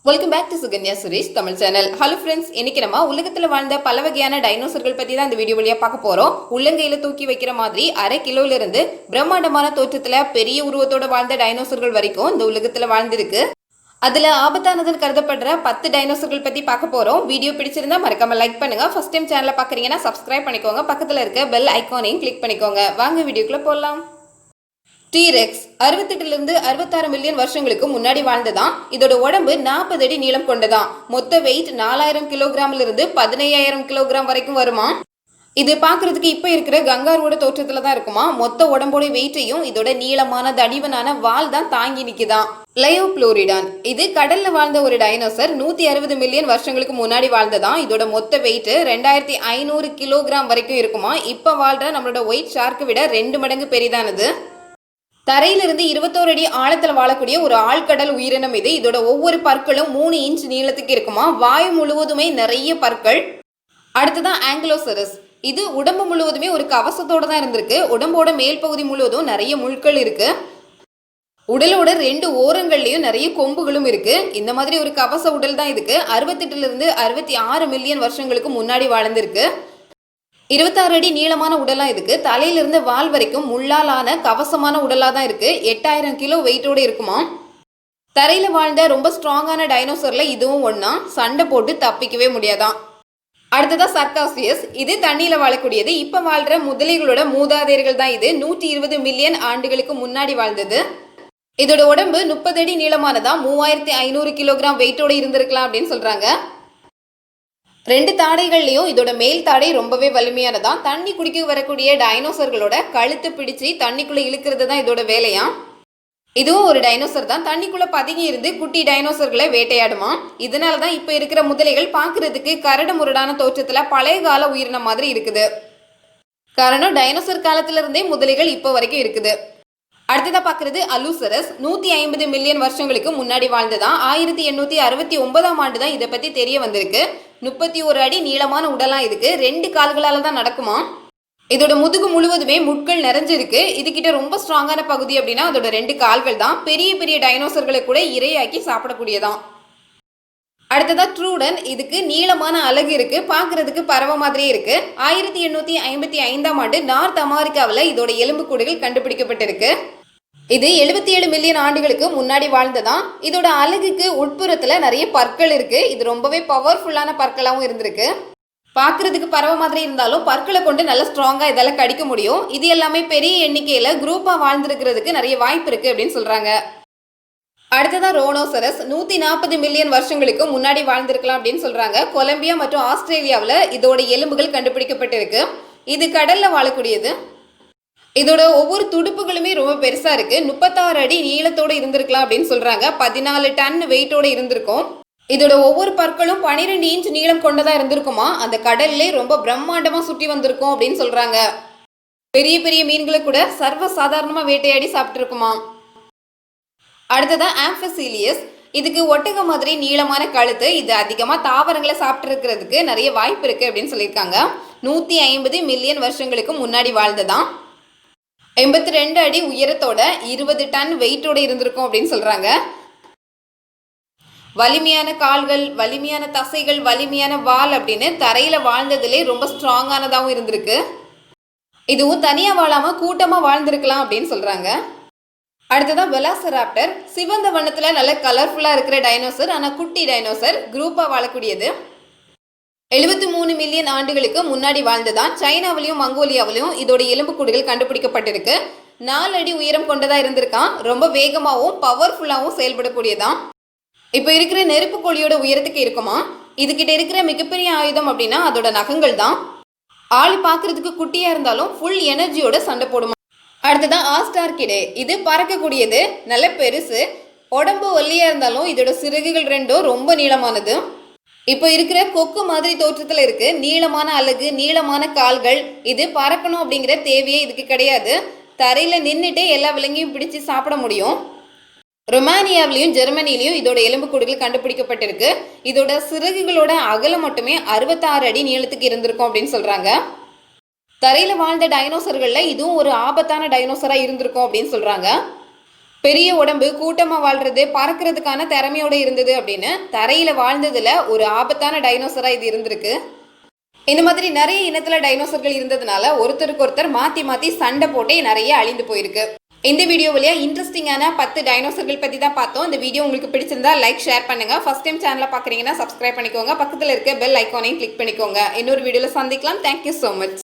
Welcome back to Sukanya Suresh Tamil channel. Hello friends, இன்னைக்கு நம்ம உலகத்துல வாழ்ந்த பல வகையான டைனோசர்கள் பத்தி தான் இந்த வீடியோ வழியா பார்க்க போறோம். உள்ளங்கையில தூக்கி வைக்கிற மாதிரி அரை கிலோல இருந்து பிரம்மாண்டமான தோற்றத்துல பெரிய உருவத்தோட வாழ்ந்த டைனோசர்கள் வரைக்கும் இந்த உலகத்துல வாழ்ந்திருக்கு. அதுல ஆபத்தானதுன்னு கருதப்படுற 10 டைனோசர்கள் பத்தி பார்க்க போறோம். வீடியோ பிடிச்சிருந்தா மறக்காம லைக் பண்ணுங்க. ஃபர்ஸ்ட் டைம் சேனலை பாக்குறீங்கன்னா சப்ஸ்கிரைப் பண்ணிக்கோங்க. பக்கத்துல இருக்க பெல் ஐகானையும் கிளிக் பண்ணிக்கோங்க. வாங்க வீடியோக்குள்ள போலாம். டீரெக்ஸ் 68 66 மில்லியன் வருஷங்களுக்கு முன்னாடி வாழ்ந்ததான். இதோட உடம்பு 40 அடி நீளம் கொண்டதான். மொத்த வெயிட் 4000 கிலோகிராம்ல இருந்து 15000 கிலோகிராம் வரைக்கும் வருமா. இது பாக்குறதுக்கு இப்ப இருக்கிற கங்காரோட தோற்றத்துல தான் இருக்குமா. மொத்த உடம்போட வெயிட்டையும் இதோட நீளமான தடிவனான வால் தான் தாங்கி நிக்குதான். லயோப்ளூரிடான் இது கடல்ல வாழ்ந்த ஒரு டைனோசர். 160 மில்லியன் வருஷங்களுக்கு முன்னாடி வாழ்ந்ததான். இதோட மொத்த வெயிட் 2500 கிலோகிராம் வரைக்கும் இருக்குமா. இப்ப வாழ்ற நம்மளோட ஒயிட் ஷார்க்கை விட 2 மடங்கு பெரிதானது. தரையிலிருந்து 21 அடி ஆழத்துல வாழக்கூடிய ஒரு ஆழ்கடல் உயிரினம் இது. இதோட ஒவ்வொரு பற்களும் 3 இன்ச் நீளத்துக்கு இருக்குமா. வாய் முழுவதுமே நிறைய பற்கள். அடுத்ததான் ஆங்கிலோசரஸ். இது உடம்பு முழுவதுமே ஒரு கவசத்தோட தான் இருந்திருக்கு. உடம்போட மேல் பகுதி முழுவதும் நிறைய முள்கள் இருக்கு. உடலோட 2 ஓரங்கள்லயும் நிறைய கொம்புகளும் இருக்கு. இந்த மாதிரி ஒரு கவச உடல் தான் இதுக்கு. 68 66 மில்லியன் வருஷங்களுக்கு முன்னாடி வாழ்ந்திருக்கு. 26 அடி நீளமான உடலா இதுக்கு. தலையிலிருந்து வால் வரைக்கும் முள்ளாலான கவசமான உடலா தான் இருக்கு. 8000 கிலோ வெயிட்டோட இருக்குமா. தரையில வாழ்ந்த ரொம்ப ஸ்ட்ராங்கான டைனோசர்ல இதுவும் ஒன்னா. சண்டை போட்டு தப்பிக்கவே முடியாதான். அடுத்ததா சர்காசியஸ். இது தண்ணியில வாழக்கூடியது. இப்ப வாழ்ற முதலைகளோட மூதாதையர்கள் தான் இது. 120 மில்லியன் ஆண்டுகளுக்கு முன்னாடி வாழ்ந்தது. இதோட உடம்பு 30 அடி நீளமானதா. 3500 கிலோகிராம் வெயிட்டோட இருந்திருக்கலாம் அப்படின்னு சொல்றாங்க. 2 தாடைகள்லயும் இதோட மேல் தாடை ரொம்பவே வலிமையானதான். தண்ணி குடிக்க வரக்கூடிய டைனோசர்களோட கழுத்து பிடிச்சு தண்ணிக்குள்ள இழுக்கிறது தான் இதோட வேலையா. இதுவும் ஒரு டைனோசர் தான். தண்ணிக்குள்ள பதுங்கி இருந்து குட்டி டைனோசர்களை வேட்டையாடுமா. இதனாலதான் இப்ப இருக்கிற முதலைகள் பாக்குறதுக்கு கரடு முரடான தோற்றத்துல பழைய கால உயிரினம் மாதிரி இருக்குது. காரணம் டைனோசர் காலத்துல இருந்தே முதலைகள் இப்ப வரைக்கும் இருக்குது. அடுத்ததா பாக்குறது அலூசரஸ். 150 மில்லியன் வருஷங்களுக்கு முன்னாடி வாழ்ந்ததான். 1869ஆம் ஆண்டு தான் இதை பத்தி தெரிய வந்திருக்கு. 31 அடி நீளமான உடலா இருக்கு. 2 கால்களால தான் நடக்குமா. இதோட முதுகு முழுவதுமே முட்கள் நிறைஞ்சிருக்கு. இதுகிட்ட ரொம்ப ஸ்ட்ராங்கான பகுதி அப்படின்னா அதோட 2 கால்கள் தான். பெரிய பெரிய டைனோசர்களை கூட இரையாக்கி சாப்பிடக்கூடியதான். அடுத்ததா ட்ரூடன். இதுக்கு நீளமான அலகு இருக்கு. பாக்குறதுக்கு பறவை மாதிரியே இருக்கு. 1855ஆம் ஆண்டு நார்த் அமெரிக்காவில் இதோட எலும்புக்கூடுகள் கண்டுபிடிக்கப்பட்டிருக்கு. இது 77 மில்லியன் ஆண்டுகளுக்கு முன்னாடி வாழ்ந்ததான். இதோட அலகுக்கு உட்புறத்துல நிறைய பற்கள் இருக்கு. இது ரொம்பவே பவர்ஃபுல்லான பற்களாகவும் இருந்திருக்கு. பாக்குறதுக்கு பறவை மாதிரி இருந்தாலும் பற்களை கொண்டு நல்ல ஸ்ட்ராங்கா இதெல்லாம் கடிக்க முடியும். இது எல்லாமே பெரிய எண்ணிக்கையில குரூப்பா வாழ்ந்திருக்கிறதுக்கு நிறைய வாய்ப்பு இருக்கு அப்படின்னு சொல்றாங்க. அடுத்ததா ரோனோசரஸ். 140 மில்லியன் வருஷங்களுக்கு முன்னாடி வாழ்ந்திருக்கலாம் அப்படின்னு சொல்றாங்க. கொலம்பியா மற்றும் ஆஸ்திரேலியாவில் இதோட எலும்புகள் கண்டுபிடிக்கப்பட்டிருக்கு. இது கடல்ல வாழக்கூடியது. இதோட ஒவ்வொரு துடுப்புகளுமே ரொம்ப பெருசா இருக்கு. 36 அடி நீளத்தோட இருந்திருக்கலாம் அப்படின்னு சொல்றாங்க. 14 டன் வெயிட்டோட இருந்திருக்கும். இதோட ஒவ்வொரு பற்களும் 12 இன்ச் நீளம் கொண்டதா இருந்திருக்குமா. அந்த கடல்லே ரொம்ப பிரம்மாண்டமா சுற்றி வந்திருக்கும் அப்படின்னு சொல்றாங்க. பெரிய பெரிய மீன்களை கூட சர்வ சாதாரணமா வேட்டையாடி சாப்பிட்டு இருக்குமா. அடுத்ததா ஆம்பசிலியஸ். இதுக்கு ஒட்டக மாதிரி நீளமான கழுத்து. இது அதிகமா தாவரங்களை சாப்பிட்டு இருக்கிறதுக்கு நிறைய வாய்ப்பு இருக்கு அப்படின்னு சொல்லியிருக்காங்க. 150 மில்லியன் வருஷங்களுக்கு முன்னாடி வாழ்ந்ததான். 82 அடி உயரத்தோட 20 டன் வெயிட்டோட இருந்திருக்கும் அப்படின்னு சொல்றாங்க. வலிமையான கால்கள், வலிமையான தசைகள், வலிமையான வால் அப்படின்னு தரையில வாழ்ந்ததுலே ரொம்ப ஸ்ட்ராங்கானதாகவும் இருந்திருக்கு. இதுவும் தனியா வாழாம கூட்டமா வாழ்ந்திருக்கலாம் அப்படின்னு சொல்றாங்க. அடுத்ததான் வெலாசிராப்டர். சிவந்த வண்ணத்துல நல்ல கலர்ஃபுல்லா இருக்கிற டைனோசர். ஆனா குட்டி டைனோசர். குரூப்பா வாழக்கூடியது. 73 மில்லியன் ஆண்டுகளுக்கு முன்னாடி வாழ்ந்ததான். சைனாவிலையும் மங்கோலியாவிலையும் இதோட எலும்புக்கூடுகள் கண்டுபிடிக்கப்பட்டிருக்கு. 4 அடி உயரம் கொண்டதா இருந்திருக்கான். ரொம்ப வேகமாகவும் பவர்ஃபுல்லாகவும் செயல்படக்கூடியதான். இப்ப இருக்கிற நெருப்பு கோழியோட உயரத்துக்கு இருக்குமா. இதுகிட்ட இருக்கிற மிகப்பெரிய ஆயுதம் அப்படின்னா அதோட நகங்கள் தான். ஆள் பாக்குறதுக்கு குட்டியா இருந்தாலும் ஃபுல் எனர்ஜியோட சண்டை போடுமா. அடுத்ததான் ஆஸ்டார்கிடே. இது பறக்கக்கூடியது. நல்ல பெருசு. உடம்பு ஒல்லியா இருந்தாலும் இதோட சிறகுகள் 2ம் ரொம்ப நீளமானது. இப்போ இருக்கிற கொக்கு மாதிரி தோற்றத்துல இருக்கு. நீளமான அலகு, நீளமான கால்கள். இது பறக்கணும் அப்படிங்கிற தேவையே இதுக்கு கிடையாது. தரையில நின்றுட்டே எல்லா விலங்கையும் பிடிச்சு சாப்பிட முடியும். ரொமானியாவிலையும் ஜெர்மனிலையும் இதோட எலும்புக்கூடுகள் கண்டுபிடிக்கப்பட்டிருக்கு. இதோட சிறகுகளோட அகலம் மட்டுமே 66 அடி நீளத்துக்கு இருந்திருக்கும் அப்படின்னு சொல்றாங்க. தரையில வாழ்ந்த டைனோசர்கள்ல இதுவும் ஒரு ஆபத்தான டைனோசரா இருந்திருக்கும் அப்படின்னு சொல்றாங்க. பெரிய உடம்பு, கூட்டமா வாழ்றது, பறக்கிறதுக்கான திறமையோட இருந்தது அப்படின்னு தரையில வாழ்ந்ததுல ஒரு ஆபத்தான டைனோசரா இது இருந்திருக்கு. இந்த மாதிரி நிறைய இனத்துல டைனோசர்கள் இருந்ததுனால ஒருத்தருக்கு ஒருத்தர் மாத்தி மாத்தி சண்டை போட்டே நிறைய அழிந்து போயிருக்கு. இந்த வீடியோ வழியா இன்ட்ரெஸ்டிங்கான 10 டைனோசர்கள் பத்தி தான் பார்த்தோம். இந்த வீடியோ உங்களுக்கு பிடிச்சிருந்தா லைக், ஷேர் பண்ணுங்க. ஃபர்ஸ்ட் டைம் சேனலை பாக்குறீங்கன்னா சப்ஸ்கிரைப் பண்ணிக்கோங்க. பக்கத்துல இருக்க பெல் ஐக்கானையும் கிளிக் பண்ணிக்கோங்க. இன்னொரு வீடியோல சந்திக்கலாம். Thank you so much.